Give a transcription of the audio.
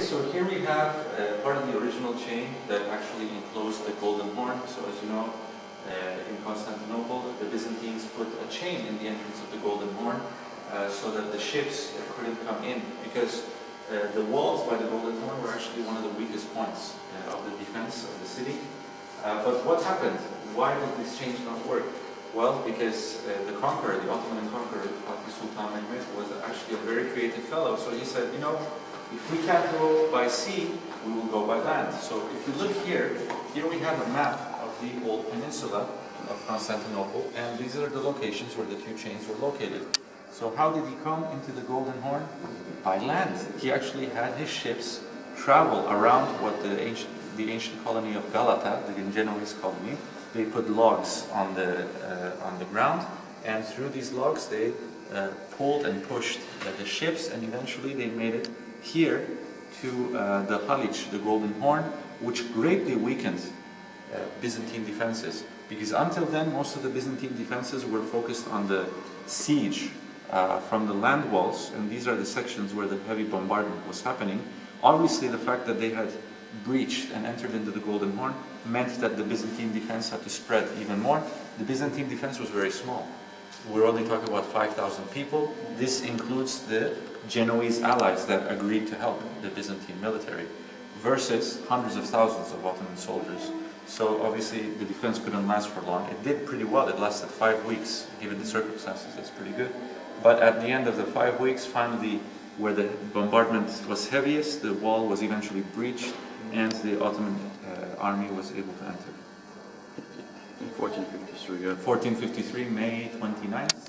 So here we have part of the original chain that actually enclosed the Golden Horn. So as you know, in Constantinople, the Byzantines put a chain in the entrance of the Golden Horn so that the ships couldn't come in, because the walls by the Golden Horn were actually one of the weakest points of the defense of the city. But what happened? Why did this change not work? Well, because the conqueror, the Ottoman conqueror, Fatih Sultan Mehmed, was actually a very creative fellow. So he said, you know, if we can't go by sea, we will go by land. So if you look here we have a map of the old peninsula of Constantinople, and these are the locations where the two chains were located. So how did he come into the Golden Horn? By land. He actually had his ships travel around what the ancient colony of Galata, the Genoese colony. They put logs on the ground, and through these logs they pulled and pushed the ships, and eventually they made it here to the Haliç, the Golden Horn, which greatly weakened Byzantine defenses. Because until then, most of the Byzantine defenses were focused on the siege from the land walls, and these are the sections where the heavy bombardment was happening. Obviously, the fact that they had breached and entered into the Golden Horn meant that the Byzantine defense had to spread even more. The Byzantine defense was very small. We're only talking about 5,000 people. This includes the Genoese allies that agreed to help the Byzantine military, versus hundreds of thousands of Ottoman soldiers. So obviously the defense couldn't last for long. It did pretty well. It lasted 5 weeks, given the circumstances. That's pretty good. But at the end of the 5 weeks, finally, where the bombardment was heaviest, the wall was eventually breached, and the Ottoman army was able to enter. In 1453, yeah. 1453, May 29th.